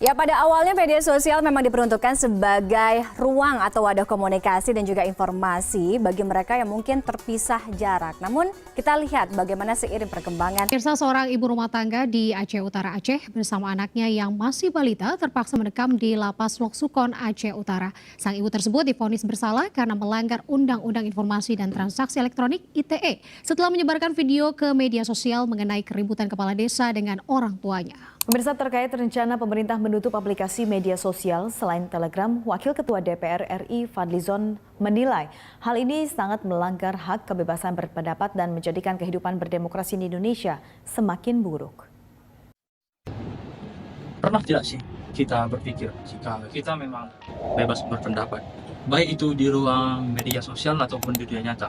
Ya, pada awalnya media sosial memang diperuntukkan sebagai ruang atau wadah komunikasi dan juga informasi bagi mereka yang mungkin terpisah jarak. Namun, kita lihat bagaimana seiring perkembangan. Pemirsa, seorang ibu rumah tangga di Aceh Utara Aceh bersama anaknya yang masih balita terpaksa mendekam di Lapas Loksukon Aceh Utara. Sang ibu tersebut divonis bersalah karena melanggar Undang-Undang Informasi dan Transaksi Elektronik (ITE) setelah menyebarkan video ke media sosial mengenai keributan kepala desa dengan orang tuanya. Pemirsa, terkait rencana pemerintah menutup aplikasi media sosial selain Telegram, Wakil Ketua DPR RI Fadlizon menilai hal ini sangat melanggar hak kebebasan berpendapat dan menjadikan kehidupan berdemokrasi di Indonesia semakin buruk. Pernah tidak sih kita berpikir jika kita memang bebas berpendapat, baik itu di ruang media sosial ataupun di dunia nyata,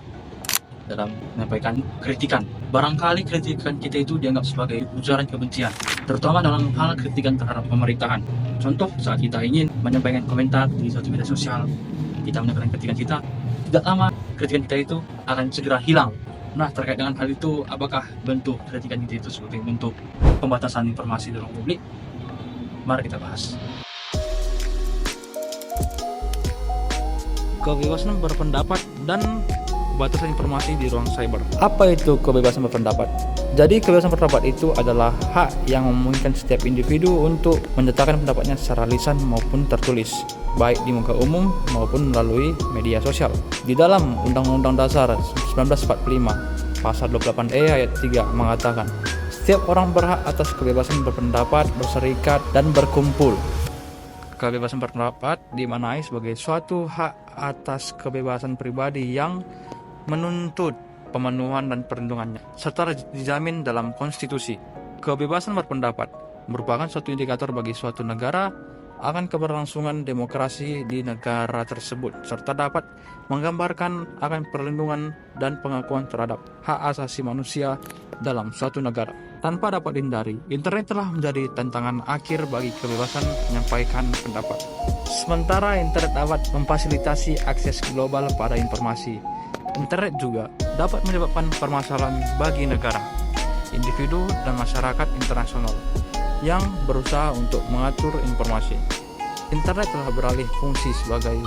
dalam menyampaikan kritikan. Barangkali kritikan kita itu dianggap sebagai ujaran kebencian, terutama dalam hal kritikan terhadap pemerintahan. Contoh, saat kita ingin menyampaikan komentar di suatu media sosial, kita menyampaikan kritikan kita, tidak lama kritikan kita itu akan segera hilang. Nah, terkait dengan hal itu, apakah bentuk kritikan kita itu sebagai bentuk pembatasan informasi di ruang publik? Mari kita bahas. Kebebasan berpendapat dan batasan informasi di ruang cyber. Apa itu kebebasan berpendapat? Jadi kebebasan berpendapat itu adalah hak yang memungkinkan setiap individu untuk menyatakan pendapatnya secara lisan maupun tertulis, baik di muka umum maupun melalui media sosial. Di dalam Undang-Undang Dasar 1945, Pasal 28E ayat 3 mengatakan, setiap orang berhak atas kebebasan berpendapat, berserikat, dan berkumpul. Kebebasan berpendapat dimaknai sebagai suatu hak atas kebebasan pribadi yang menuntut pemenuhan dan perlindungannya, serta dijamin dalam konstitusi. Kebebasan berpendapat merupakan suatu indikator bagi suatu negara akan keberlangsungan demokrasi di negara tersebut, serta dapat menggambarkan akan perlindungan dan pengakuan terhadap hak asasi manusia dalam suatu negara. Tanpa dapat dihindari, internet telah menjadi tantangan akhir bagi kebebasan menyampaikan pendapat. Sementara internet dapat memfasilitasi akses global pada informasi, internet juga dapat menyebabkan permasalahan bagi negara, individu, dan masyarakat internasional yang berusaha untuk mengatur informasi. Internet telah beralih fungsi sebagai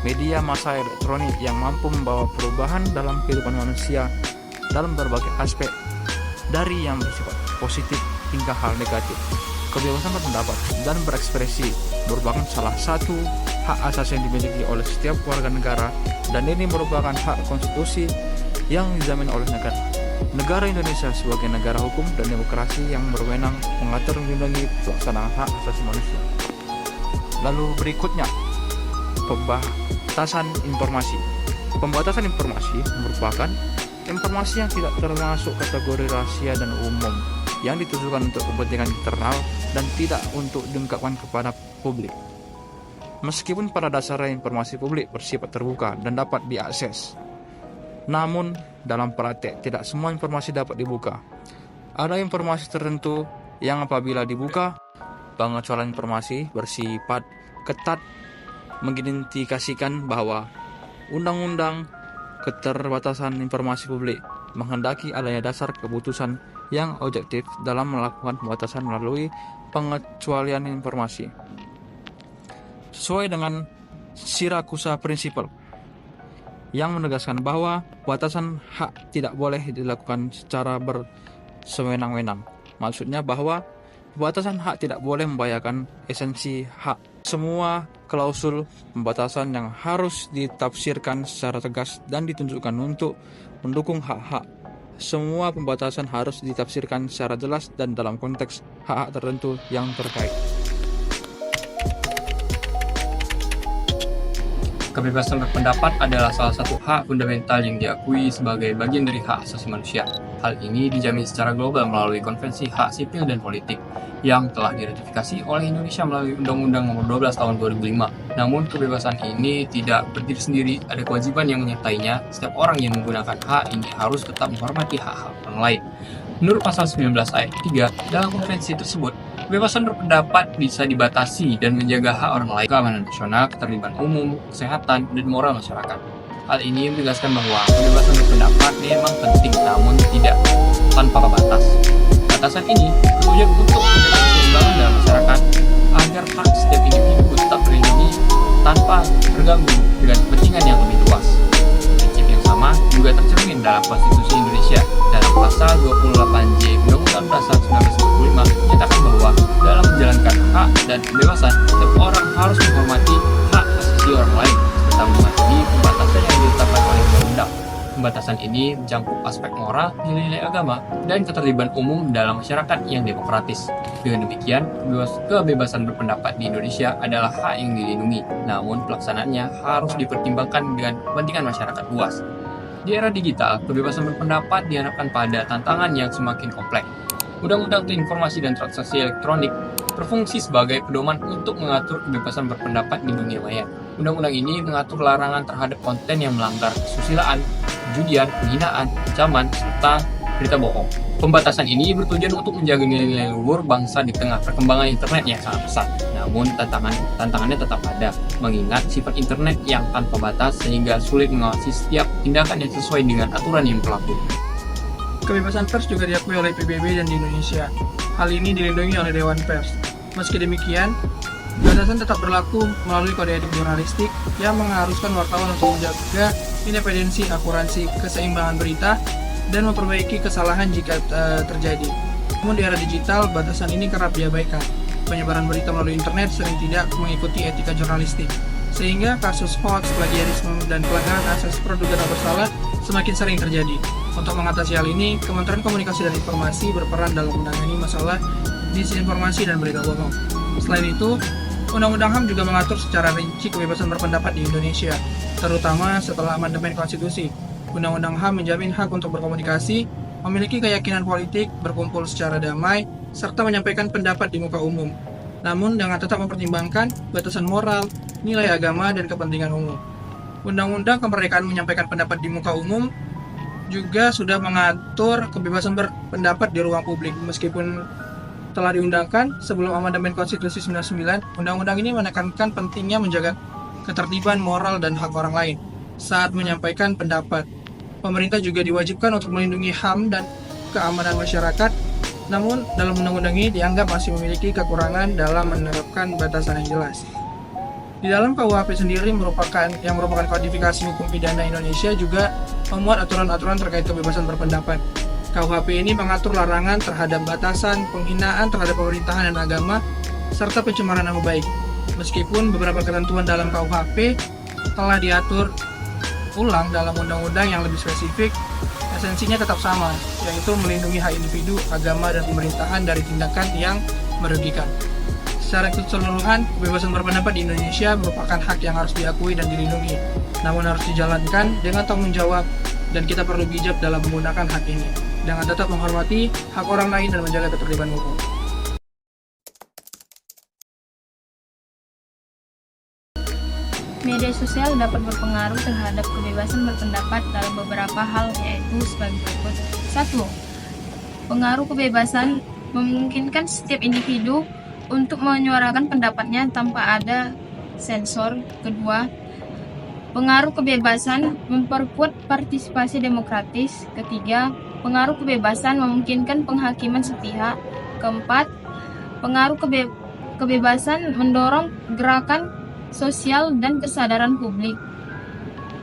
media massa elektronik yang mampu membawa perubahan dalam kehidupan manusia dalam berbagai aspek, dari yang bersifat positif hingga hal negatif. Kebebasan berpendapat dan berekspresi merupakan salah satu hak asasi yang dimiliki oleh setiap warga negara, dan ini merupakan hak konstitusi yang dijamin oleh negara. Negara Indonesia sebagai negara hukum dan demokrasi yang berwenang mengatur dan melindungi pelaksanaan hak asasi manusia. Lalu berikutnya, pembatasan informasi. Pembatasan informasi merupakan informasi yang tidak termasuk kategori rahasia dan umum, yang ditujukan untuk kepentingan internal dan tidak untuk diungkapkan kepada publik. Meskipun pada dasarnya informasi publik bersifat terbuka dan dapat diakses, namun dalam praktek tidak semua informasi dapat dibuka. Ada informasi tertentu yang apabila dibuka, pengecualian informasi bersifat ketat mengidentifikasikan bahwa Undang-Undang Keterbatasan Informasi Publik menghendaki adanya dasar keputusan yang objektif dalam melakukan pembatasan melalui pengecualian informasi. Sesuai dengan Siracusa Principle yang menegaskan bahwa batasan hak tidak boleh dilakukan secara bersewenang-wenang. Maksudnya bahwa pembatasan hak tidak boleh membahayakan esensi hak. Semua klausul pembatasan yang harus ditafsirkan secara tegas dan ditunjukkan untuk mendukung hak-hak. Semua pembatasan harus ditafsirkan secara jelas dan dalam konteks hak-hak tertentu yang terkait. Kebebasan berpendapat adalah salah satu hak fundamental yang diakui sebagai bagian dari hak asasi manusia. Hal ini dijamin secara global melalui Konvensi Hak Sipil dan Politik yang telah diratifikasi oleh Indonesia melalui Undang-Undang Nomor 12 Tahun 2005. Namun kebebasan ini tidak berdiri sendiri, ada kewajiban yang menyertainya. Setiap orang yang menggunakan hak ini harus tetap menghormati hak-hak orang lain. Menurut pasal 19 ayat 3 dalam konvensi tersebut, kebebasan berpendapat bisa dibatasi dan menjaga hak orang lain, keamanan nasional, ketertiban umum, kesehatan, dan moral masyarakat. Hal ini menegaskan bahwa kebebasan berpendapat memang penting, namun tidak tanpa batas. Batasan ini bertujuan untuk menjaga keseimbangan dalam masyarakat agar hak setiap individu tetap terlindungi tanpa terganggu dengan kepentingan yang lebih luas. Prinsip yang sama juga tercermin dalam Konstitusi Indonesia. Dalam pasal 28J Undang-Undang Dasar 1945 menyatakan bahwa dalam menjalankan hak dan kebebasan, setiap orang harus menghormati hak asasi orang lain serta mematuhi pembatasan yang ditetapkan oleh undang-undang. Pembatasan ini mencakup aspek moral, nilai-nilai agama, dan ketertiban umum dalam masyarakat yang demokratis. Dengan demikian, kebebasan berpendapat di Indonesia adalah hak yang dilindungi, namun pelaksanaannya harus dipertimbangkan dengan kepentingan masyarakat luas. Di era digital, kebebasan berpendapat dihadapkan pada tantangan yang semakin kompleks. Undang-Undang Informasi dan Transaksi Elektronik berfungsi sebagai pedoman untuk mengatur kebebasan berpendapat di dunia maya. Undang-undang ini mengatur larangan terhadap konten yang melanggar kesusilaan, perjudian, penghinaan, ancaman, serta berita bohong. Pembatasan ini bertujuan untuk menjaga nilai-nilai luhur bangsa di tengah perkembangan internet yang sangat pesat. Namun tantangannya tetap ada, mengingat sifat internet yang tanpa batas sehingga sulit mengawasi setiap tindakan yang sesuai dengan aturan yang berlaku. Kebebasan pers juga diakui oleh PBB dan di Indonesia. Hal ini dilindungi oleh Dewan Pers. Meski demikian, batasan tetap berlaku melalui kode etik jurnalistik yang mengharuskan wartawan untuk menjaga independensi, akuransi, keseimbangan berita, dan memperbaiki kesalahan jika terjadi. Namun di era digital, batasan ini kerap diabaikan. Penyebaran berita melalui internet sering tidak mengikuti etika jurnalistik, sehingga kasus hoax, plagiarisme, dan pelanggaran asas praduga tak bersalah semakin sering terjadi. Untuk mengatasi hal ini, Kementerian Komunikasi dan Informasi berperan dalam menangani masalah disinformasi dan berita bohong. Selain itu, Undang-Undang HAM juga mengatur secara rinci kebebasan berpendapat di Indonesia, terutama setelah amandemen konstitusi. Undang-Undang HAM menjamin hak untuk berkomunikasi, memiliki keyakinan politik, berkumpul secara damai, serta menyampaikan pendapat di muka umum. Namun dengan tetap mempertimbangkan batasan moral, nilai agama, dan kepentingan umum. Undang-Undang Kemerdekaan Menyampaikan Pendapat di Muka Umum juga sudah mengatur kebebasan berpendapat di ruang publik. Meskipun telah diundangkan sebelum amandemen konstitusi 99, undang-undang ini menekankan pentingnya menjaga ketertiban moral dan hak orang lain saat menyampaikan pendapat. Pemerintah juga diwajibkan untuk melindungi HAM dan keamanan masyarakat. Namun, dalam undang-undang ini dianggap masih memiliki kekurangan dalam menerapkan batasan yang jelas. Di dalam KUHP sendiri merupakan kodifikasi hukum pidana Indonesia juga memuat aturan-aturan terkait kebebasan berpendapat. KUHP ini mengatur larangan terhadap batasan, penghinaan terhadap pemerintahan dan agama, serta pencemaran nama baik. Meskipun beberapa ketentuan dalam KUHP telah diatur ulang dalam undang-undang yang lebih spesifik, esensinya tetap sama, yaitu melindungi hak individu, agama, dan pemerintahan dari tindakan yang merugikan. Secara keseluruhan, kebebasan berpendapat di Indonesia merupakan hak yang harus diakui dan dilindungi, namun harus dijalankan dengan tanggung jawab, dan kita perlu bijak dalam menggunakan hak ini, dengan tetap menghormati hak orang lain dan menjaga ketertiban hukum. Media sosial dapat berpengaruh terhadap kebebasan berpendapat dalam beberapa hal, yaitu sebagai berikut. 1. Pengaruh kebebasan memungkinkan setiap individu untuk menyuarakan pendapatnya tanpa ada sensor. 2. Pengaruh kebebasan memperkuat partisipasi demokratis. 3. Pengaruh kebebasan memungkinkan penghakiman sepihak. 4. Pengaruh kebebasan mendorong gerakan sosial dan kesadaran publik.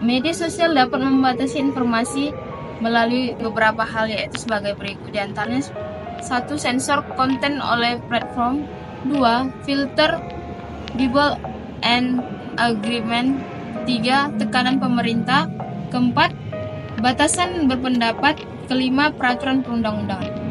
Media sosial dapat membatasi informasi melalui beberapa hal, yaitu sebagai berikut. Di antaranya 1. Sensor konten oleh platform. 2. Filter double and agreement. 3. Tekanan pemerintah. 4. Batasan berpendapat. 5. Peraturan perundang-undangan.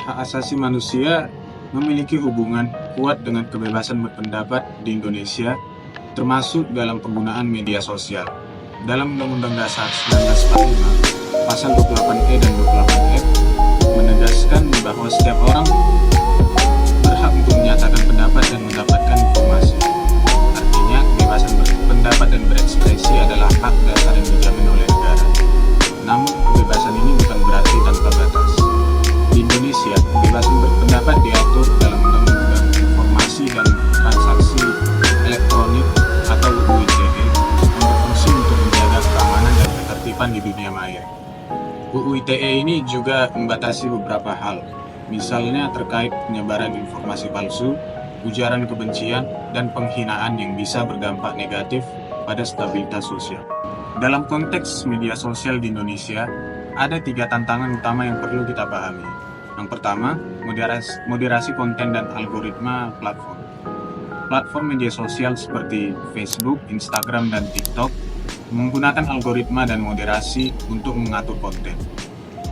Hak asasi manusia memiliki hubungan kuat dengan kebebasan berpendapat di Indonesia, termasuk dalam penggunaan media sosial. Dalam Undang-Undang Dasar 1945, Pasal 28E dan 28F menegaskan bahwa setiap orang berhak untuk menyatakan pendapat dan mendapatkan informasi. Artinya, kebebasan berpendapat dan berekspresi adalah hak dasar yang dijamin oleh negara. Namun, kebebasan ini bukan berarti tanpa batas. Di Indonesia, kebebasan berpendapat diatur dalam Undang-Undang Informasi dan Transaksi Elektronik atau UU ITE yang berfungsi untuk menjaga keamanan dan ketertiban di dunia maya. UU ITE ini juga membatasi beberapa hal, misalnya terkait penyebaran informasi palsu, ujaran kebencian, dan penghinaan yang bisa berdampak negatif pada stabilitas sosial. Dalam konteks media sosial di Indonesia, ada 3 tantangan utama yang perlu kita pahami. Yang pertama, moderasi konten dan algoritma platform. Platform media sosial seperti Facebook, Instagram, dan TikTok menggunakan algoritma dan moderasi untuk mengatur konten.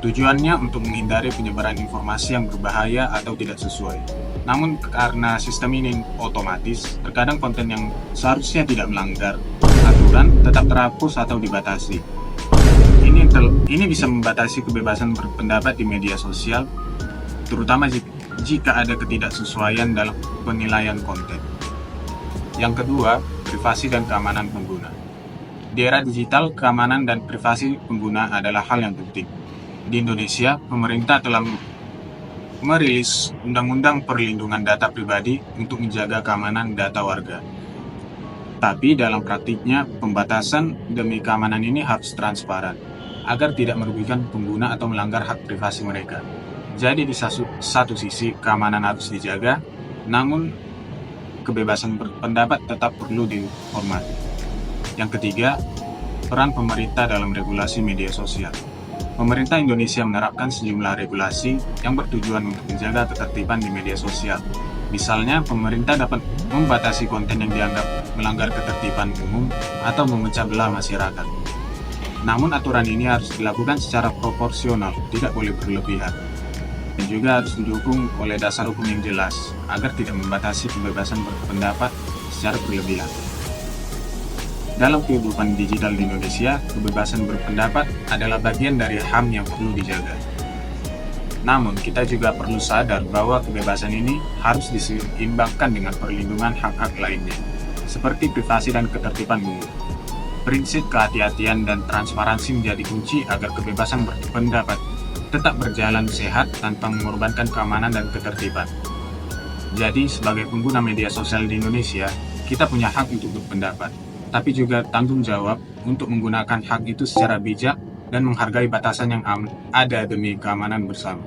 Tujuannya untuk menghindari penyebaran informasi yang berbahaya atau tidak sesuai. Namun karena sistem ini otomatis, terkadang konten yang seharusnya tidak melanggar aturan tetap terhapus atau dibatasi. Ini bisa membatasi kebebasan berpendapat di media sosial, terutama jika ada ketidaksesuaian dalam penilaian konten. Yang kedua, privasi dan keamanan pengguna. Di era digital, keamanan dan privasi pengguna adalah hal yang penting. Di Indonesia, pemerintah telah merilis Undang-Undang Perlindungan Data Pribadi untuk menjaga keamanan data warga. Tapi dalam praktiknya, pembatasan demi keamanan ini harus transparan, agar tidak merugikan pengguna atau melanggar hak privasi mereka. Jadi di satu sisi, keamanan harus dijaga, namun kebebasan berpendapat tetap perlu dihormati. Yang ketiga, peran pemerintah dalam regulasi media sosial. Pemerintah Indonesia menerapkan sejumlah regulasi yang bertujuan untuk menjaga ketertiban di media sosial. Misalnya, pemerintah dapat membatasi konten yang dianggap melanggar ketertiban umum atau memecah belah masyarakat. Namun aturan ini harus dilakukan secara proporsional, tidak boleh berlebihan. Dan juga harus didukung oleh dasar hukum yang jelas, agar tidak membatasi kebebasan berpendapat secara berlebihan. Dalam kehidupan digital di Indonesia, kebebasan berpendapat adalah bagian dari HAM yang perlu dijaga. Namun, kita juga perlu sadar bahwa kebebasan ini harus diseimbangkan dengan perlindungan hak-hak lainnya, seperti privasi dan ketertiban umum. Prinsip kehati-hatian dan transparansi menjadi kunci agar kebebasan berpendapat tetap berjalan sehat tanpa mengorbankan keamanan dan ketertiban. Jadi, sebagai pengguna media sosial di Indonesia, kita punya hak untuk berpendapat, tapi juga tanggung jawab untuk menggunakan hak itu secara bijak dan menghargai batasan yang ada demi keamanan bersama.